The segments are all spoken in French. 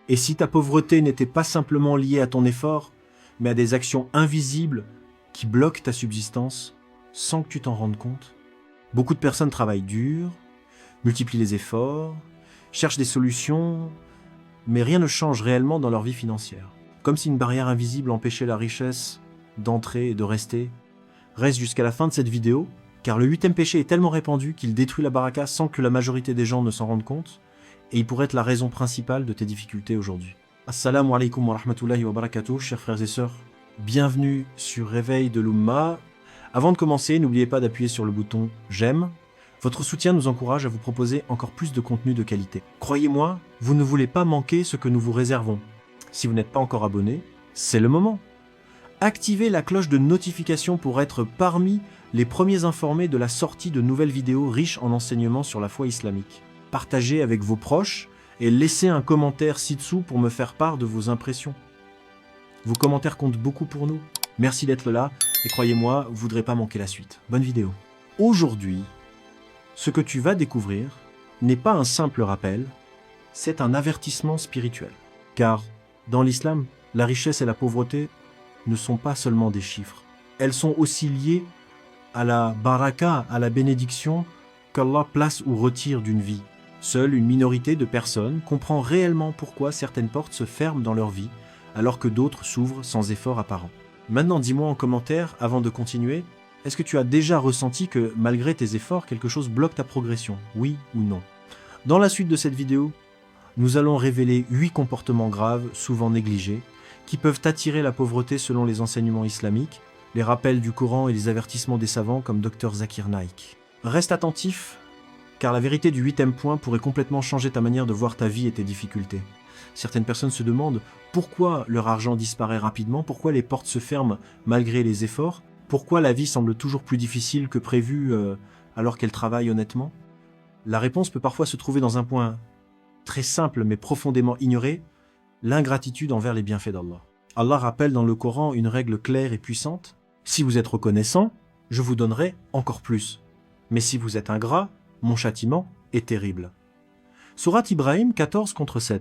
Et si ta pauvreté n'était pas simplement liée à ton effort, mais à des actions invisibles qui bloquent ta subsistance sans que tu t'en rendes compte? Beaucoup de personnes travaillent dur, multiplient les efforts, cherchent des solutions, mais rien ne change réellement dans leur vie financière. Comme si une barrière invisible empêchait la richesse d'entrer et de rester. Reste jusqu'à la fin de cette vidéo, car le 8e péché est tellement répandu qu'il détruit la baraka sans que la majorité des gens ne s'en rendent compte, et il pourrait être la raison principale de tes difficultés aujourd'hui. Assalamu alaikum wa rahmatullahi wa barakatuh, chers frères et sœurs. Bienvenue sur Réveil de l'Oumma. Avant de commencer, n'oubliez pas d'appuyer sur le bouton j'aime. Votre soutien nous encourage à vous proposer encore plus de contenu de qualité. Croyez-moi, vous ne voulez pas manquer ce que nous vous réservons. Si vous n'êtes pas encore abonné, c'est le moment. Activez la cloche de notification pour être parmi les premiers informés de la sortie de nouvelles vidéos riches en enseignements sur la foi islamique. Partagez avec vos proches et laissez un commentaire ci-dessous pour me faire part de vos impressions. Vos commentaires comptent beaucoup pour nous. Merci d'être là et croyez-moi, vous ne voudrez pas manquer la suite. Bonne vidéo. Aujourd'hui, ce que tu vas découvrir n'est pas un simple rappel, c'est un avertissement spirituel. Car dans l'islam, la richesse et la pauvreté ne sont pas seulement des chiffres. Elles sont aussi liées à la baraka, à la bénédiction qu'Allah place ou retire d'une vie. Seule une minorité de personnes comprend réellement pourquoi certaines portes se ferment dans leur vie, alors que d'autres s'ouvrent sans effort apparent. Maintenant, dis-moi en commentaire, avant de continuer, est-ce que tu as déjà ressenti que, malgré tes efforts, quelque chose bloque ta progression, oui ou non? Dans la suite de cette vidéo, nous allons révéler 8 comportements graves, souvent négligés, qui peuvent attirer la pauvreté selon les enseignements islamiques, les rappels du Coran et les avertissements des savants comme Dr Zakir Naik. Reste attentif, car la vérité du 8e point pourrait complètement changer ta manière de voir ta vie et tes difficultés. Certaines personnes se demandent pourquoi leur argent disparaît rapidement, pourquoi les portes se ferment malgré les efforts, pourquoi la vie semble toujours plus difficile que prévu alors qu'elle travaille honnêtement. La réponse peut parfois se trouver dans un point très simple mais profondément ignoré, l'ingratitude envers les bienfaits d'Allah. Allah rappelle dans le Coran une règle claire et puissante. Si vous êtes reconnaissant, je vous donnerai encore plus. Mais si vous êtes ingrat, mon châtiment est terrible. Sourate Ibrahim 14-7.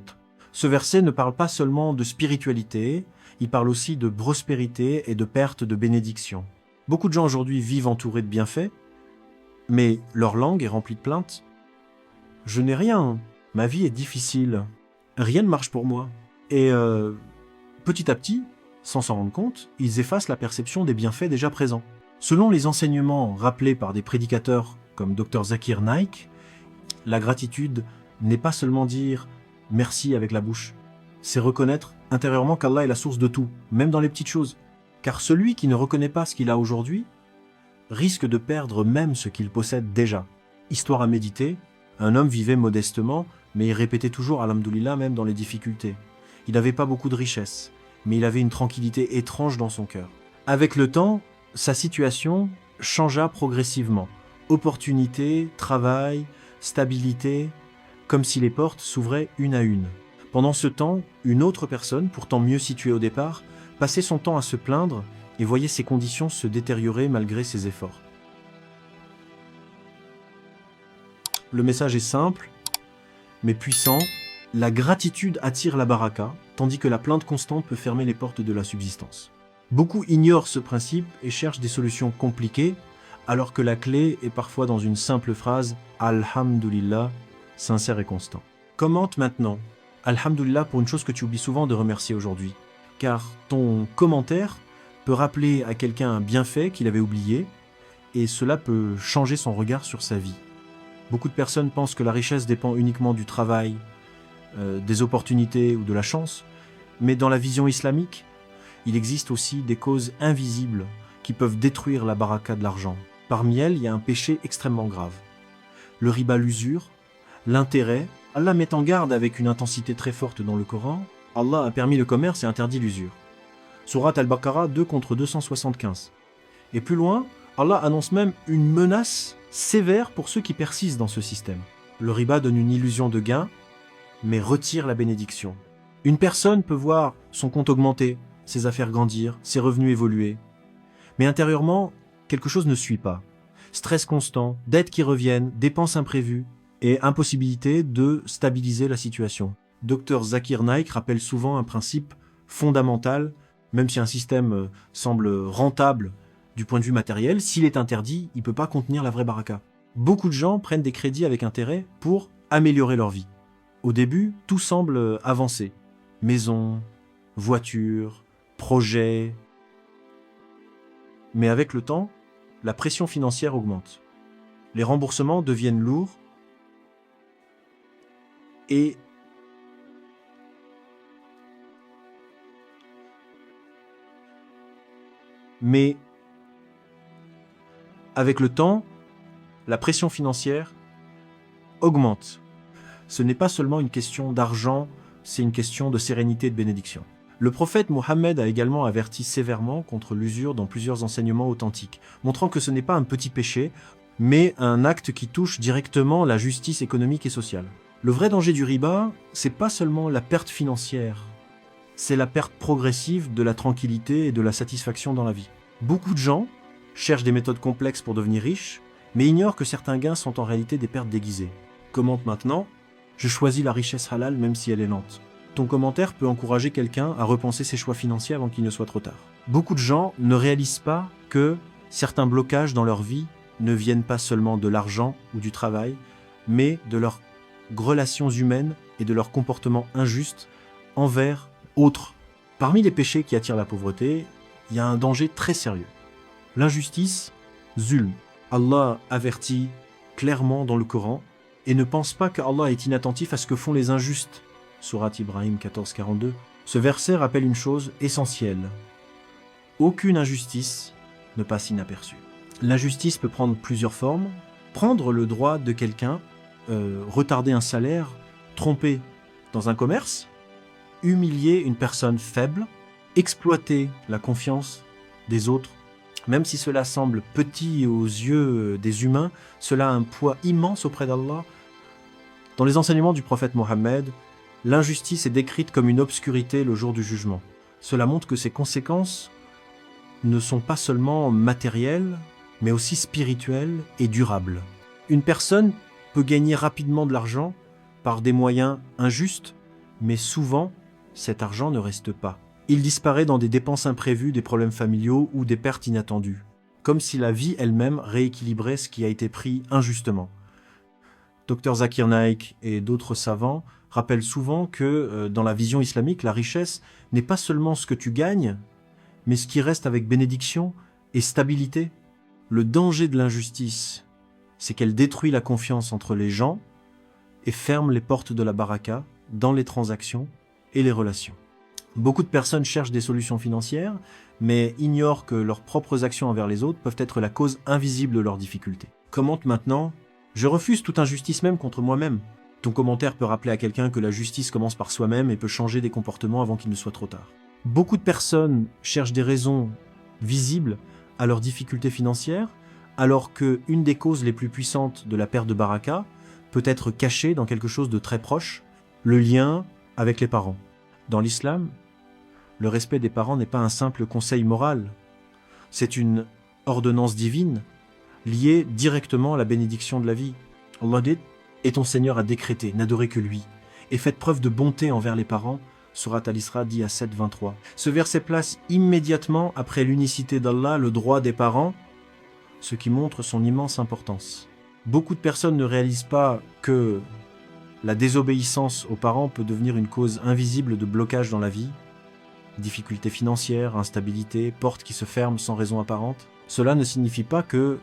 Ce verset ne parle pas seulement de spiritualité, il parle aussi de prospérité et de perte de bénédiction. Beaucoup de gens aujourd'hui vivent entourés de bienfaits, mais leur langue est remplie de plaintes. Je n'ai rien, ma vie est difficile, rien ne marche pour moi. Et petit à petit, sans s'en rendre compte, ils effacent la perception des bienfaits déjà présents. Selon les enseignements rappelés par des prédicateurs comme Dr Zakir Naik, la gratitude n'est pas seulement dire « merci » avec la bouche, c'est reconnaître intérieurement qu'Allah est la source de tout, même dans les petites choses. Car celui qui ne reconnaît pas ce qu'il a aujourd'hui risque de perdre même ce qu'il possède déjà. Histoire à méditer, un homme vivait modestement, mais il répétait toujours « Alhamdoulilah » même dans les difficultés. Il n'avait pas beaucoup de richesses, mais il avait une tranquillité étrange dans son cœur. Avec le temps, sa situation changea progressivement. Opportunités, travail, stabilité, comme si les portes s'ouvraient une à une. Pendant ce temps, une autre personne, pourtant mieux située au départ, passait son temps à se plaindre et voyait ses conditions se détériorer malgré ses efforts. Le message est simple, mais puissant. La gratitude attire la baraka, tandis que la plainte constante peut fermer les portes de la subsistance. Beaucoup ignorent ce principe et cherchent des solutions compliquées, alors que la clé est parfois dans une simple phrase « Alhamdulillah », sincère et constant. Commente maintenant « Alhamdulillah » pour une chose que tu oublies souvent de remercier aujourd'hui, car ton commentaire peut rappeler à quelqu'un un bienfait qu'il avait oublié, et cela peut changer son regard sur sa vie. Beaucoup de personnes pensent que la richesse dépend uniquement du travail, des opportunités ou de la chance, mais dans la vision islamique, il existe aussi des causes invisibles qui peuvent détruire la baraka de l'argent. Parmi elles, il y a un péché extrêmement grave. Le riba, l'usure, l'intérêt. Allah met en garde avec une intensité très forte dans le Coran. Allah a permis le commerce et interdit l'usure. Sourate Al-Baqarah 2-275. Et plus loin, Allah annonce même une menace sévère pour ceux qui persistent dans ce système. Le riba donne une illusion de gain, mais retire la bénédiction. Une personne peut voir son compte augmenter, ses affaires grandir, ses revenus évoluer. Mais intérieurement, quelque chose ne suit pas. Stress constant, dettes qui reviennent, dépenses imprévues et impossibilité de stabiliser la situation. Dr Zakir Naik rappelle souvent un principe fondamental, même si un système semble rentable du point de vue matériel, s'il est interdit, il ne peut pas contenir la vraie baraka. Beaucoup de gens prennent des crédits avec intérêt pour améliorer leur vie. Au début, tout semble avancer. Maison, voiture, projet. Mais avec le temps, la pression financière augmente. Les remboursements deviennent lourds et mais avec le temps, la pression financière augmente. Ce n'est pas seulement une question d'argent, c'est une question de sérénité et de bénédiction. Le prophète Mohammed a également averti sévèrement contre l'usure dans plusieurs enseignements authentiques, montrant que ce n'est pas un petit péché, mais un acte qui touche directement la justice économique et sociale. Le vrai danger du riba, c'est pas seulement la perte financière, c'est la perte progressive de la tranquillité et de la satisfaction dans la vie. Beaucoup de gens cherchent des méthodes complexes pour devenir riches, mais ignorent que certains gains sont en réalité des pertes déguisées. Commente maintenant, je choisis la richesse halal même si elle est lente. Ton commentaire peut encourager quelqu'un à repenser ses choix financiers avant qu'il ne soit trop tard. Beaucoup de gens ne réalisent pas que certains blocages dans leur vie ne viennent pas seulement de l'argent ou du travail, mais de leurs relations humaines et de leur comportement injuste envers autres. Parmi les péchés qui attirent la pauvreté, il y a un danger très sérieux. L'injustice, zulm. Allah avertit clairement dans le Coran et ne pense pas qu'Allah est inattentif à ce que font les injustes. Sourate Ibrahim 14-42. Ce verset rappelle une chose essentielle. Aucune injustice ne passe inaperçue. L'injustice peut prendre plusieurs formes. Prendre le droit de quelqu'un, retarder un salaire, tromper dans un commerce, humilier une personne faible, exploiter la confiance des autres. Même si cela semble petit aux yeux des humains, cela a un poids immense auprès d'Allah. Dans les enseignements du prophète Mohammed, l'injustice est décrite comme une obscurité le jour du jugement. Cela montre que ses conséquences ne sont pas seulement matérielles, mais aussi spirituelles et durables. Une personne peut gagner rapidement de l'argent par des moyens injustes, mais souvent, cet argent ne reste pas. Il disparaît dans des dépenses imprévues, des problèmes familiaux ou des pertes inattendues, comme si la vie elle-même rééquilibrait ce qui a été pris injustement. Dr Zakir Naik et d'autres savants rappellent souvent que dans la vision islamique, la richesse n'est pas seulement ce que tu gagnes, mais ce qui reste avec bénédiction et stabilité. Le danger de l'injustice, c'est qu'elle détruit la confiance entre les gens et ferme les portes de la baraka dans les transactions et les relations. Beaucoup de personnes cherchent des solutions financières, mais ignorent que leurs propres actions envers les autres peuvent être la cause invisible de leurs difficultés. Commente maintenant, je refuse toute injustice même contre moi-même. Ton commentaire peut rappeler à quelqu'un que la justice commence par soi-même et peut changer des comportements avant qu'il ne soit trop tard. Beaucoup de personnes cherchent des raisons visibles à leurs difficultés financières, alors qu'une des causes les plus puissantes de la perte de baraka peut être cachée dans quelque chose de très proche, le lien avec les parents. Dans l'islam, le respect des parents n'est pas un simple conseil moral, c'est une ordonnance divine liée directement à la bénédiction de la vie. Allah dit « Et ton Seigneur a décrété, n'adorez que lui, et faites preuve de bonté envers les parents » Sourate Al-Isra dit à 7-23. Ce verset place immédiatement après l'unicité d'Allah le droit des parents, ce qui montre son immense importance. Beaucoup de personnes ne réalisent pas que la désobéissance aux parents peut devenir une cause invisible de blocage dans la vie, difficultés financières, instabilité, portes qui se ferment sans raison apparente. Cela ne signifie pas que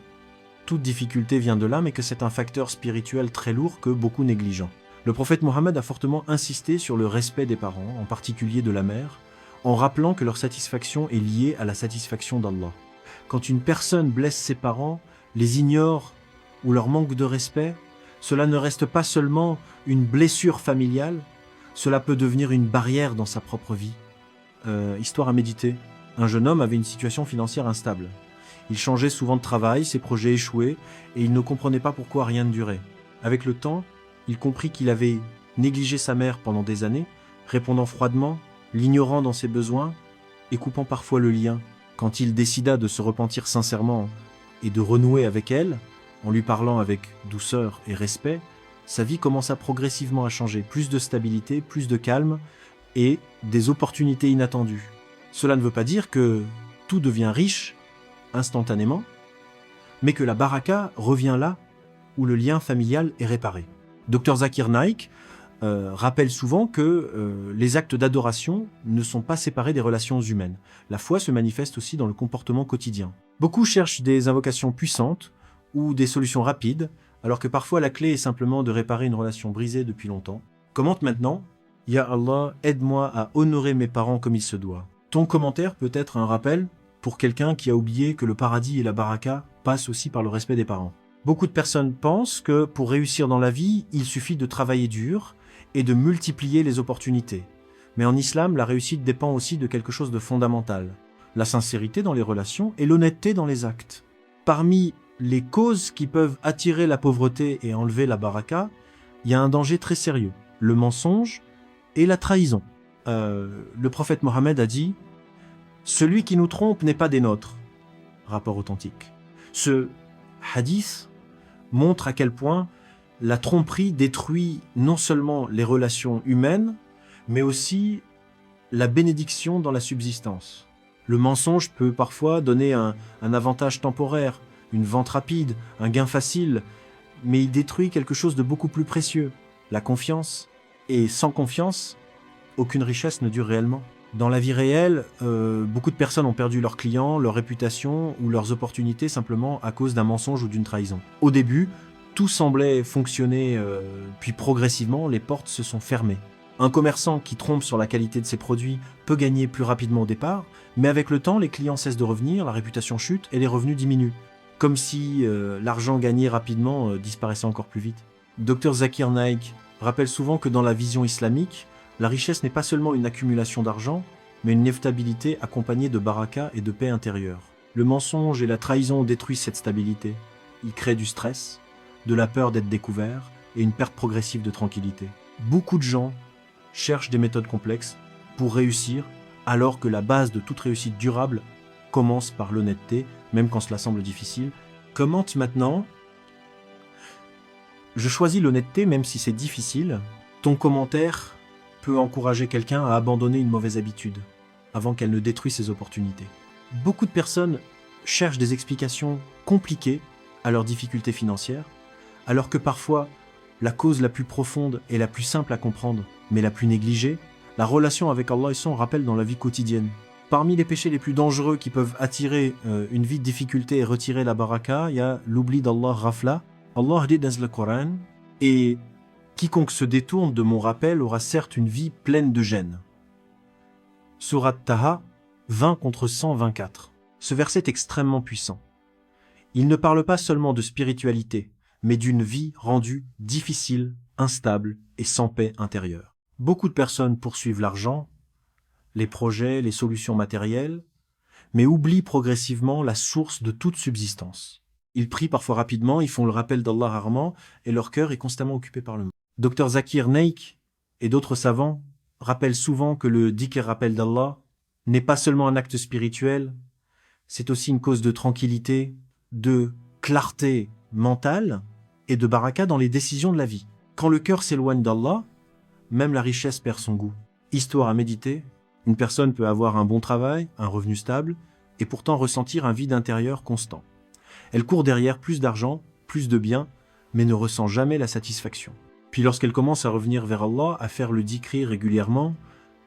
toute difficulté vient de là, mais que c'est un facteur spirituel très lourd que beaucoup négligent. Le prophète Mohammed a fortement insisté sur le respect des parents, en particulier de la mère, en rappelant que leur satisfaction est liée à la satisfaction d'Allah. Quand une personne blesse ses parents, les ignore ou leur manque de respect, cela ne reste pas seulement une blessure familiale, cela peut devenir une barrière dans sa propre vie. Histoire à méditer. Un jeune homme avait une situation financière instable. Il changeait souvent de travail, ses projets échouaient, et il ne comprenait pas pourquoi rien ne durait. Avec le temps, il comprit qu'il avait négligé sa mère pendant des années, répondant froidement, l'ignorant dans ses besoins, et coupant parfois le lien. Quand il décida de se repentir sincèrement et de renouer avec elle, en lui parlant avec douceur et respect, sa vie commença progressivement à changer. Plus de stabilité, plus de calme et des opportunités inattendues. Cela ne veut pas dire que tout devient riche instantanément, mais que la baraka revient là où le lien familial est réparé. Dr Zakir Naik rappelle souvent que les actes d'adoration ne sont pas séparés des relations humaines. La foi se manifeste aussi dans le comportement quotidien. Beaucoup cherchent des invocations puissantes ou des solutions rapides, alors que parfois la clé est simplement de réparer une relation brisée depuis longtemps. Commente maintenant « Ya Allah, aide-moi à honorer mes parents comme il se doit ». Ton commentaire peut être un rappel pour quelqu'un qui a oublié que le paradis et la baraka passent aussi par le respect des parents. Beaucoup de personnes pensent que pour réussir dans la vie, il suffit de travailler dur et de multiplier les opportunités. Mais en islam, la réussite dépend aussi de quelque chose de fondamental. La sincérité dans les relations et l'honnêteté dans les actes. Parmi les causes qui peuvent attirer la pauvreté et enlever la baraka, il y a un danger très sérieux, le mensonge et la trahison. Le prophète Mohammed a dit « Celui qui nous trompe n'est pas des nôtres ». Rapport authentique. Ce hadith montre à quel point la tromperie détruit non seulement les relations humaines, mais aussi la bénédiction dans la subsistance. Le mensonge peut parfois donner un avantage temporaire, une vente rapide, un gain facile, mais il détruit quelque chose de beaucoup plus précieux, la confiance. Et sans confiance, aucune richesse ne dure réellement. Dans la vie réelle, beaucoup de personnes ont perdu leurs clients, leur réputation ou leurs opportunités simplement à cause d'un mensonge ou d'une trahison. Au début, tout semblait fonctionner, puis progressivement, les portes se sont fermées. Un commerçant qui trompe sur la qualité de ses produits peut gagner plus rapidement au départ, mais avec le temps, les clients cessent de revenir, la réputation chute et les revenus diminuent. Comme si l'argent gagné rapidement disparaissait encore plus vite. Dr Zakir Naik rappelle souvent que dans la vision islamique, la richesse n'est pas seulement une accumulation d'argent, mais une inévitabilité accompagnée de baraka et de paix intérieure. Le mensonge et la trahison détruisent cette stabilité. Ils créent du stress, de la peur d'être découvert et une perte progressive de tranquillité. Beaucoup de gens cherchent des méthodes complexes pour réussir, alors que la base de toute réussite durable commence par l'honnêteté, même quand cela semble difficile. Commente maintenant. Je choisis l'honnêteté même si c'est difficile. Ton commentaire peut encourager quelqu'un à abandonner une mauvaise habitude avant qu'elle ne détruise ses opportunités. Beaucoup de personnes cherchent des explications compliquées à leurs difficultés financières, alors que parfois la cause la plus profonde est la plus simple à comprendre, mais la plus négligée. La relation avec Allah et son rappel dans la vie quotidienne. Parmi les péchés les plus dangereux qui peuvent attirer une vie de difficulté et retirer la baraka, il y a l'oubli d'Allah, rafla. Allah dit dans le Coran, et quiconque se détourne de mon rappel aura certes une vie pleine de gêne. Surat Taha 20 contre 124. Ce verset est extrêmement puissant. Il ne parle pas seulement de spiritualité, mais d'une vie rendue difficile, instable et sans paix intérieure. Beaucoup de personnes poursuivent l'argent, les projets, les solutions matérielles, mais oublient progressivement la source de toute subsistance. Ils prient parfois rapidement, ils font le rappel d'Allah rarement, et leur cœur est constamment occupé par le monde. Dr Zakir Naik et d'autres savants rappellent souvent que le dhikr rappel d'Allah n'est pas seulement un acte spirituel, c'est aussi une cause de tranquillité, de clarté mentale et de baraka dans les décisions de la vie. Quand le cœur s'éloigne d'Allah, même la richesse perd son goût. Histoire à méditer, une personne peut avoir un bon travail, un revenu stable, et pourtant ressentir un vide intérieur constant. Elle court derrière plus d'argent, plus de biens, mais ne ressent jamais la satisfaction. Puis lorsqu'elle commence à revenir vers Allah, à faire le dhikri régulièrement,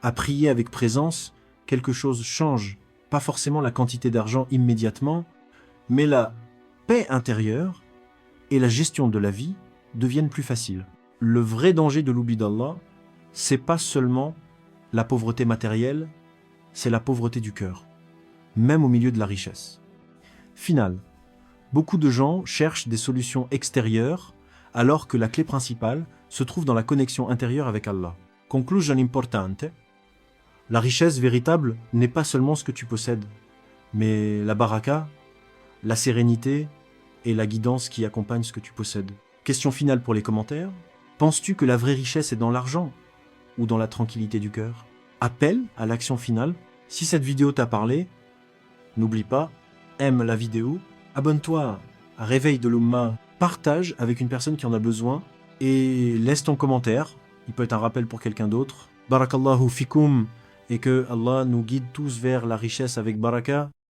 à prier avec présence, quelque chose change. Pas forcément la quantité d'argent immédiatement, mais la paix intérieure et la gestion de la vie deviennent plus faciles. Le vrai danger de l'oubli d'Allah, c'est pas seulement la pauvreté matérielle, c'est la pauvreté du cœur, même au milieu de la richesse. Final. Beaucoup de gens cherchent des solutions extérieures, alors que la clé principale se trouve dans la connexion intérieure avec Allah. Conclusion importante. La richesse véritable n'est pas seulement ce que tu possèdes, mais la baraka, la sérénité et la guidance qui accompagnent ce que tu possèdes. Question finale pour les commentaires. Penses-tu que la vraie richesse est dans l'argent ou dans la tranquillité du cœur? Appel à l'action finale. Si cette vidéo t'a parlé, n'oublie pas, aime la vidéo, abonne-toi à Réveil de l'Oumma, partage avec une personne qui en a besoin et laisse ton commentaire. Il peut être un rappel pour quelqu'un d'autre. Barakallahu fikum, et que Allah nous guide tous vers la richesse avec baraka.